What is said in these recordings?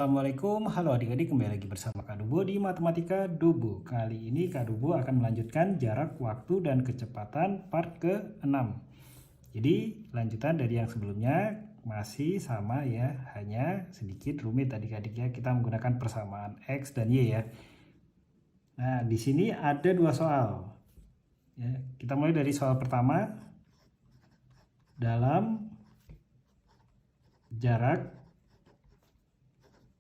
Assalamualaikum, halo adik-adik, kembali lagi bersama Kak Dubo di Matematika Dubo. Kali ini Kak Dubo akan melanjutkan jarak waktu dan kecepatan part ke-6. Jadi lanjutan dari yang sebelumnya masih sama ya, hanya sedikit rumit adik-adik ya. Kita menggunakan persamaan X dan Y ya. Nah, di sini ada dua soal. Ya, kita mulai dari soal pertama. Dalam jarak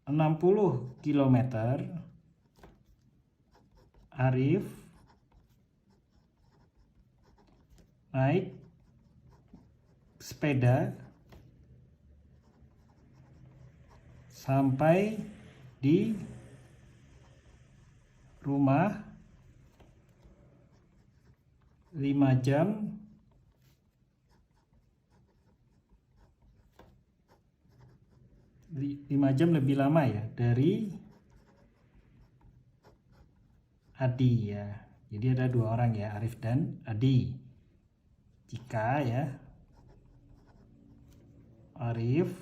60 km, Arif naik sepeda sampai di rumah 5 jam lebih lama ya dari Adi ya. Jadi ada dua orang ya, Arif dan Adi. Jika ya Arif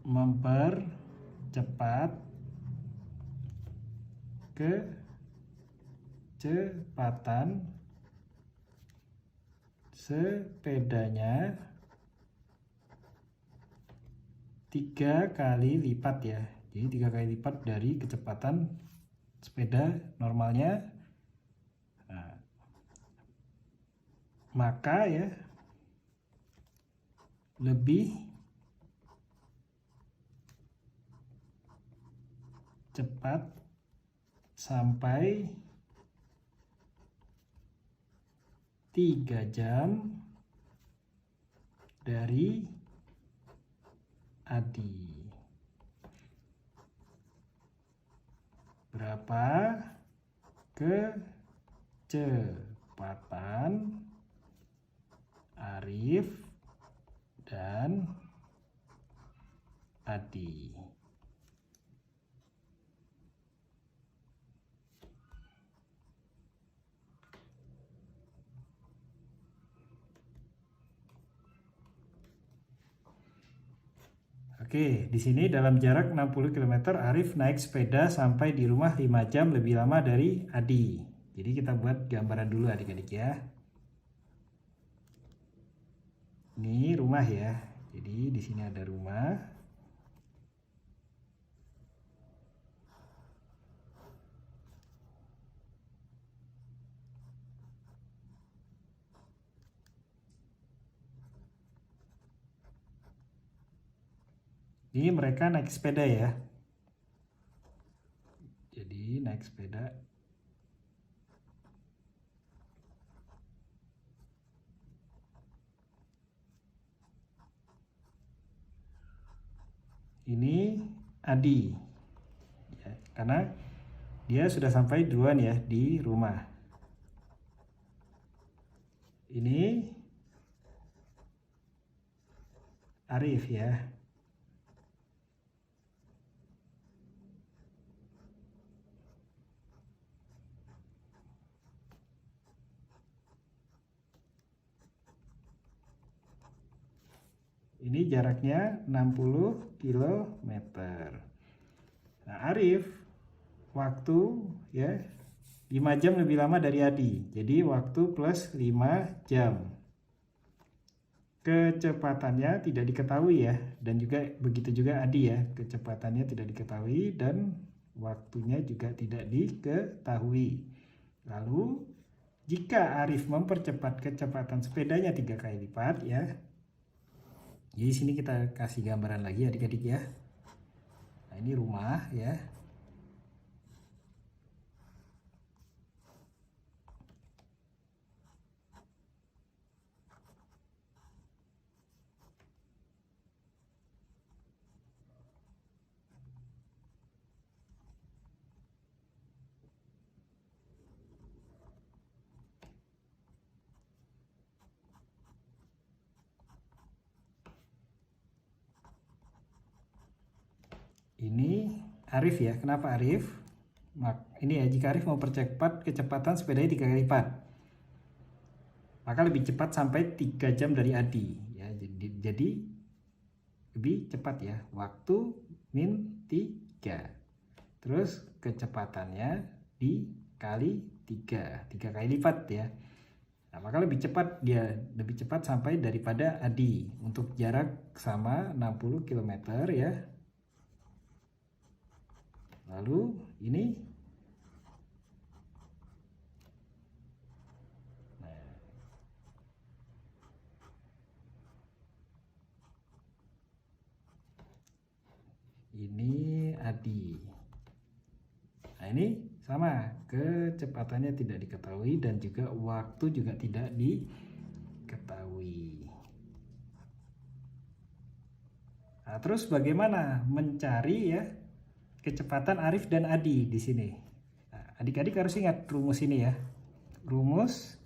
mempercepat kecepatan sepedanya 3 kali lipat ya. Jadi 3 kali lipat dari kecepatan sepeda normalnya. Nah, maka ya lebih cepat sampai 3 jam dari Adi. Berapa kecepatan Arif dan Adi? Oke, di sini dalam jarak 60 km Arif naik sepeda sampai di rumah 5 jam lebih lama dari Adi. Jadi kita buat gambaran dulu adik-adik ya. Ini rumah ya. Jadi di sini ada rumah. Ini mereka naik sepeda ya. Jadi naik sepeda. Ini Adi. Ya, karena dia sudah sampai duluan ya di rumah. Ini Arif ya. Ini jaraknya 60 km. Nah, Arif waktu ya 5 jam lebih lama dari Adi. Jadi waktu plus 5 jam. Kecepatannya tidak diketahui ya, dan juga begitu juga Adi ya. Kecepatannya tidak diketahui dan waktunya juga tidak diketahui. Lalu jika Arif mempercepat kecepatan sepedanya 3 kali lipat ya. Jadi sini kita kasih gambaran lagi adik-adik ya. Nah, ini rumah ya. Ini Arif ya. Kenapa Arif? Ini ya, jika Arif mau mempercepat kecepatan sepedanya 3 kali lipat, maka lebih cepat sampai 3 jam dari Adi ya. jadi lebih cepat ya, waktu min 3, terus kecepatannya dikali 3 kali lipat ya. Nah, maka lebih cepat, dia lebih cepat sampai daripada Adi untuk jarak sama 60 km ya. Lalu ini ini Adi. Nah, ini sama, kecepatannya tidak diketahui dan juga waktu juga tidak diketahui. Nah, terus bagaimana mencari ya kecepatan Arif dan Adi di sini? Nah, adik-adik harus ingat rumus ini ya. Rumus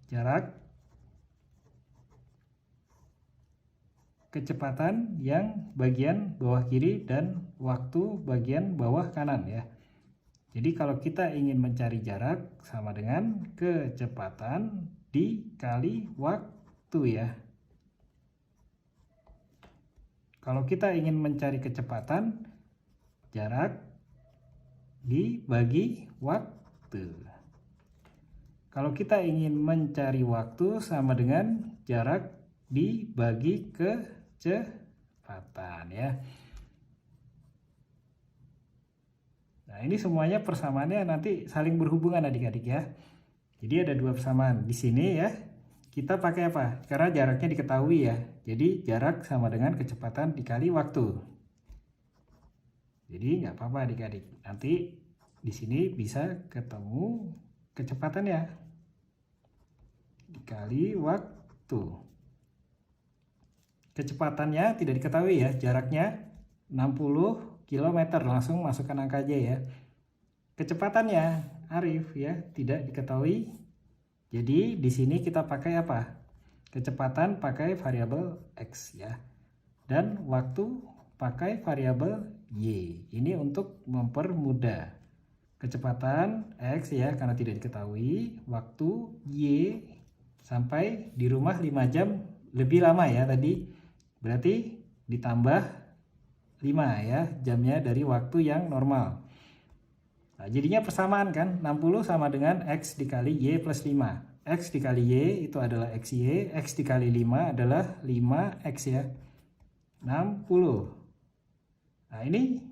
jarak kecepatan yang bagian bawah kiri dan waktu bagian bawah kanan ya. Jadi kalau kita ingin mencari jarak sama dengan kecepatan dikali waktu ya. Kalau kita ingin mencari kecepatan, jarak dibagi waktu. Kalau kita ingin mencari waktu sama dengan jarak dibagi kecepatan ya. Nah, ini semuanya persamaannya nanti saling berhubungan adik-adik ya. Jadi ada dua persamaan di sini ya. Kita pakai apa? Karena jaraknya diketahui ya. Jadi jarak sama dengan kecepatan dikali waktu. Jadi nggak apa-apa adik-adik. Nanti di sini bisa ketemu kecepatannya dikali waktu. Kecepatannya tidak diketahui ya, jaraknya 60 km, langsung masukkan angka aja ya. Kecepatannya Arif ya tidak diketahui. Jadi di sini kita pakai apa? Kecepatan pakai variabel X ya. Dan waktu pakai variabel Y. Ini untuk mempermudah. Kecepatan X ya karena tidak diketahui, waktu Y sampai di rumah 5 jam lebih lama ya tadi. Berarti ditambah 5 ya jamnya dari waktu yang normal. Nah, jadinya persamaan kan, 60 sama dengan X dikali Y plus 5. X dikali Y itu adalah XY, X dikali 5 adalah 5X ya. 60. Nah, ini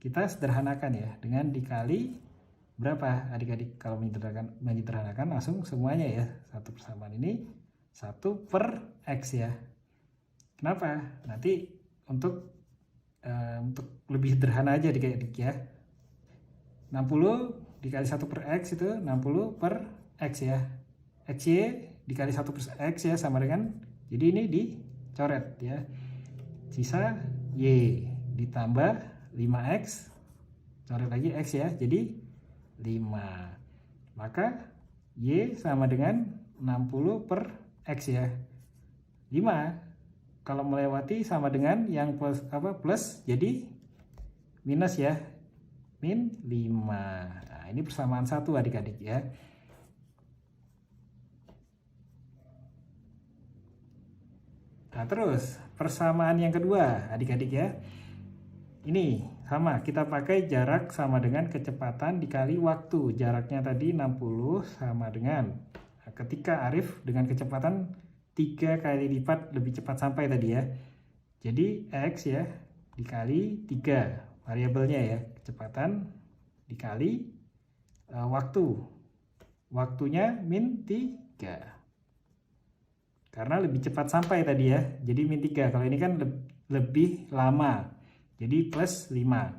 kita sederhanakan ya dengan dikali berapa adik-adik. Kalau menyederhanakan langsung semuanya ya. Satu persamaan ini 1 per X ya. Kenapa? Nanti untuk lebih sederhana aja adik-adik ya. 60 dikali 1 per X itu 60 per X ya. XY dikali 1 per X ya sama dengan, jadi ini dicoret ya. Sisa Y ditambah 5X, coret lagi X ya, jadi 5. Maka Y sama dengan 60 per X ya. 5 kalau melewati sama dengan yang plus jadi minus ya, min 5. Nah, ini persamaan 1 adik-adik ya. Nah, terus persamaan yang kedua adik-adik ya. Ini sama, kita pakai jarak sama dengan kecepatan dikali waktu. Jaraknya tadi 60 sama dengan, nah, ketika Arif dengan kecepatan 3 kali lipat lebih cepat sampai tadi ya. Jadi X ya dikali 3 variabelnya ya, kecepatan dikali waktu. Waktunya min 3. Karena lebih cepat sampai tadi ya. Jadi min 3. Kalau ini kan lebih lama. Jadi plus 5.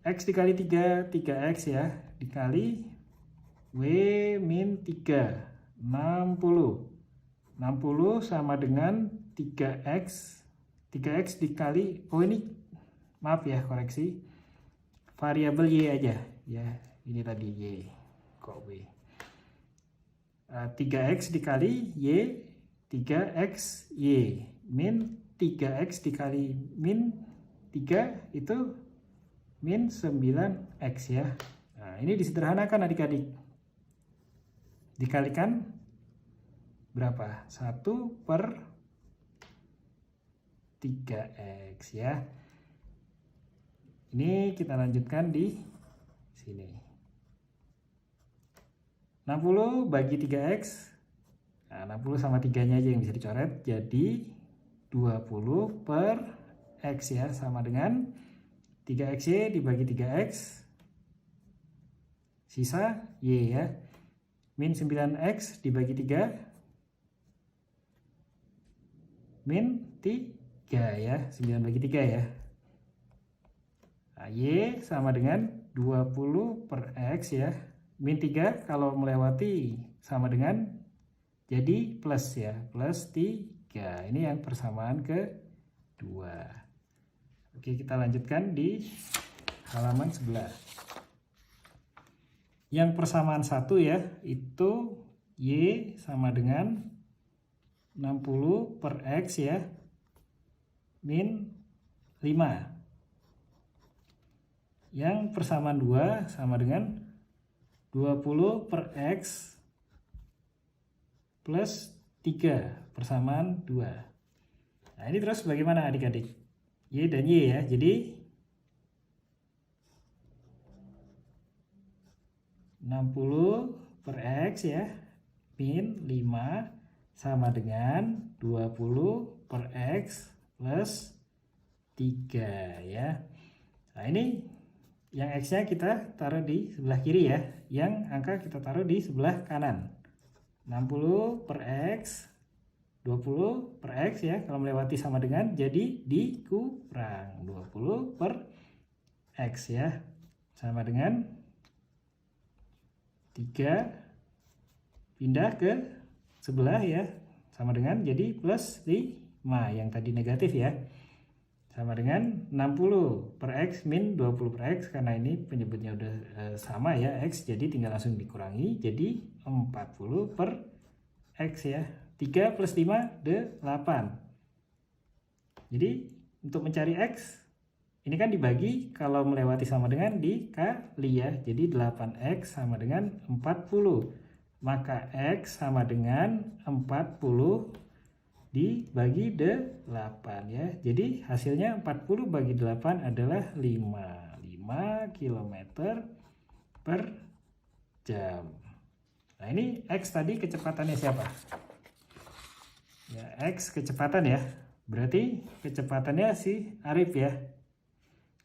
X dikali 3, 3X ya, dikali W min 3. 60 sama dengan 3X. 3X dikali, oh ini maaf ya koreksi, variabel Y aja ya, ini tadi Y kok W. 3X dikali Y, 3X Y min 3X dikali min 3 itu min 9X ya. Nah, ini disederhanakan adik-adik. Dikalikan berapa? 1/3x ya. Ini kita lanjutkan di sini. 60 bagi 3x. Nah, 60 sama 3-nya aja yang bisa dicoret. Jadi 20/x ya, sama dengan 3xy dibagi 3x. Sisa y ya. Min 9x dibagi 3. Min 3 ya. 9 bagi 3 ya. Nah, y sama dengan 20/x ya. Min 3 kalau melewati sama dengan jadi plus ya. Plus 3. Ini yang persamaan kedua. Oke, kita lanjutkan di halaman sebelah. Yang persamaan 1 ya, itu y sama dengan 60/x ya. Min 5. Yang persamaan 2 sama dengan 20/x plus 3, persamaan 2. Nah, ini terus bagaimana adik-adik? Y dan Y ya. Jadi 60/x ya, min 5 sama dengan 20/x plus 3 ya. Nah, ini yang x-nya kita taruh di sebelah kiri ya, yang angka kita taruh di sebelah kanan. 60/x, 20/x ya, kalau melewati sama dengan jadi dikurang 20/x ya, sama dengan 3 pindah ke sebelah ya, sama dengan jadi plus 5 yang tadi negatif ya. Sama dengan 60/x min 20/x, karena ini penyebutnya udah sama ya, x, jadi tinggal langsung dikurangi, jadi 40/x ya. 3 plus 5, 8. Jadi untuk mencari x, ini kan dibagi, kalau melewati sama dengan dikali ya, jadi 8x sama dengan 40. Maka x sama dengan 40 dibagi 8 ya. Jadi hasilnya 40 bagi 8 adalah 5 km per jam. Nah, ini x tadi kecepatannya siapa? Ya, x kecepatan ya. Berarti kecepatannya si Arif ya.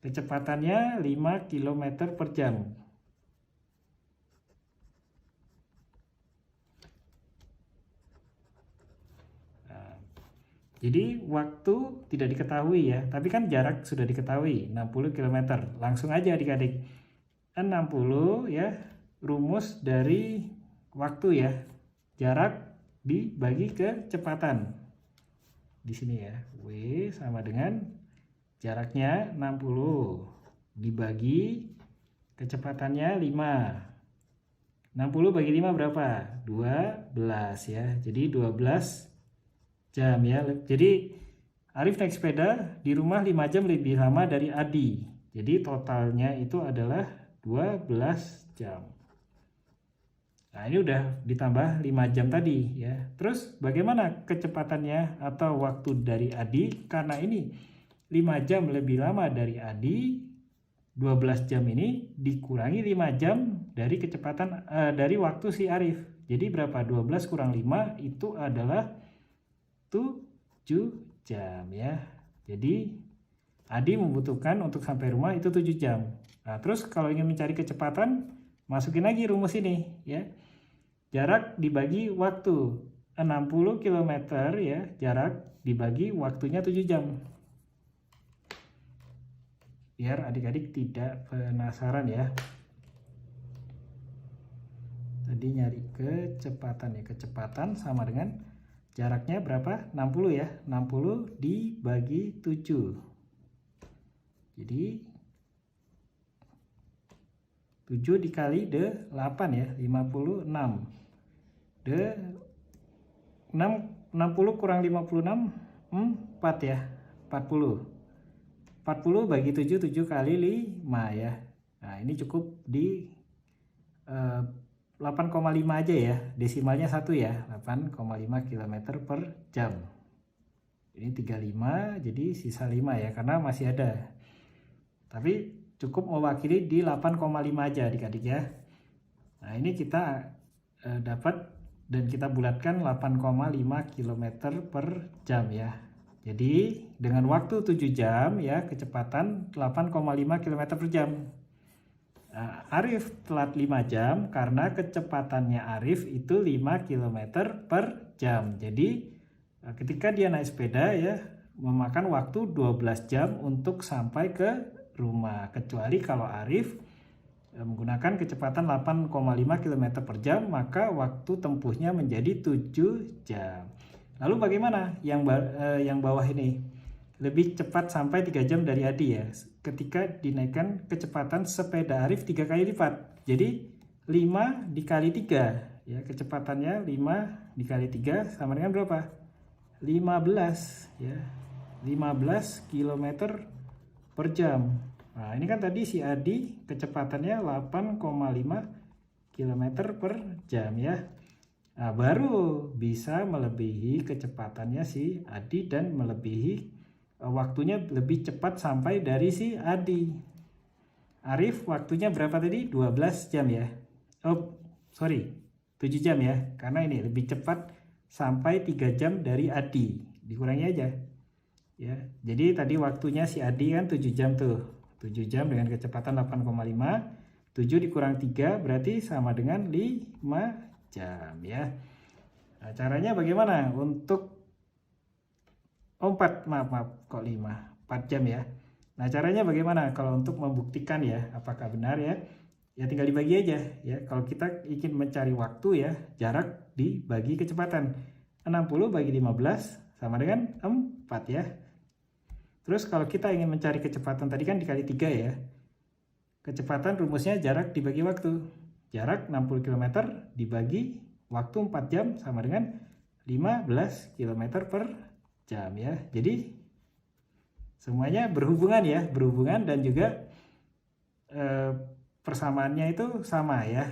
Kecepatannya 5 km per jam. Jadi waktu tidak diketahui ya, tapi kan jarak sudah diketahui 60 km. Langsung aja adik-adik. 60 ya, rumus dari waktu ya. Jarak dibagi kecepatan. Di sini ya, W sama dengan jaraknya 60 dibagi kecepatannya 5. 60 bagi 5 berapa? 12 ya. Jadi 12 jam ya. Jadi Arif naik sepeda di rumah 5 jam lebih lama dari Adi. Jadi totalnya itu adalah 12 jam. Nah, ini udah ditambah 5 jam tadi ya. Terus bagaimana kecepatannya atau waktu dari Adi? Karena ini 5 jam lebih lama dari Adi, 12 jam ini dikurangi 5 jam dari kecepatan dari waktu si Arif. Jadi berapa? 12 kurang 5 itu adalah 7 jam ya. Jadi Adi membutuhkan untuk sampai rumah itu 7 jam. Nah, terus kalau ingin mencari kecepatan, masukin lagi rumus ini ya. Jarak dibagi waktu 60 km ya, jarak dibagi waktunya 7 jam. Biar adik-adik tidak penasaran ya. Tadi nyari kecepatan ya, kecepatan sama dengan jaraknya berapa? 60 ya. 60 dibagi 7. Jadi 7 dikali 8 ya, 56. 60 kurang 56, 4 ya, 40. 40 bagi 7, 7 kali 5 ya. Nah, ini cukup di 8,5 aja ya, desimalnya 1 ya, 8,5 km per jam. Ini 35, jadi sisa 5 ya, karena masih ada. Tapi cukup mewakili di 8,5 aja adik-adik ya. Nah ini kita dapat dan kita bulatkan 8,5 km per jam ya. Jadi dengan waktu 7 jam ya, kecepatan 8,5 km per jam. Arif telat 5 jam karena kecepatannya Arif itu 5 km per jam. Jadi ketika dia naik sepeda ya, memakan waktu 12 jam untuk sampai ke rumah. Kecuali kalau Arif menggunakan kecepatan 8,5 km per jam, maka waktu tempuhnya menjadi 7 jam. Lalu bagaimana yang bawah ini? Lebih cepat sampai 3 jam dari Adi ya, ketika dinaikkan kecepatan sepeda Arif 3 kali lipat. Jadi 5 dikali 3 ya, kecepatannya 5 dikali 3 sama dengan berapa? 15 ya, 15 km per jam. Nah ini kan tadi si Adi kecepatannya 8,5 km per jam ya. Nah, baru bisa melebihi kecepatannya si Adi dan melebihi waktunya lebih cepat sampai dari si Adi. Arif waktunya berapa tadi? 12 jam ya. Oh sorry, 7 jam ya, karena ini lebih cepat sampai 3 jam dari Adi. Dikurangi aja ya. Jadi tadi waktunya si Adi kan 7 jam tuh, 7 jam dengan kecepatan 8,5, 7 dikurang 3 berarti sama dengan 5 jam ya. Nah, caranya bagaimana untuk 4 kok 4 jam ya. Nah caranya bagaimana kalau untuk membuktikan ya apakah benar ya, ya tinggal dibagi aja ya. Kalau kita ingin mencari waktu ya, jarak dibagi kecepatan, 60 bagi 15 sama dengan 4 ya. Terus kalau kita ingin mencari kecepatan tadi kan dikali 3 ya, kecepatan rumusnya jarak dibagi waktu. Jarak 60 km dibagi waktu 4 jam sama dengan 15 km per jam ya. Jadi semuanya berhubungan ya, berhubungan dan juga persamaannya itu sama ya.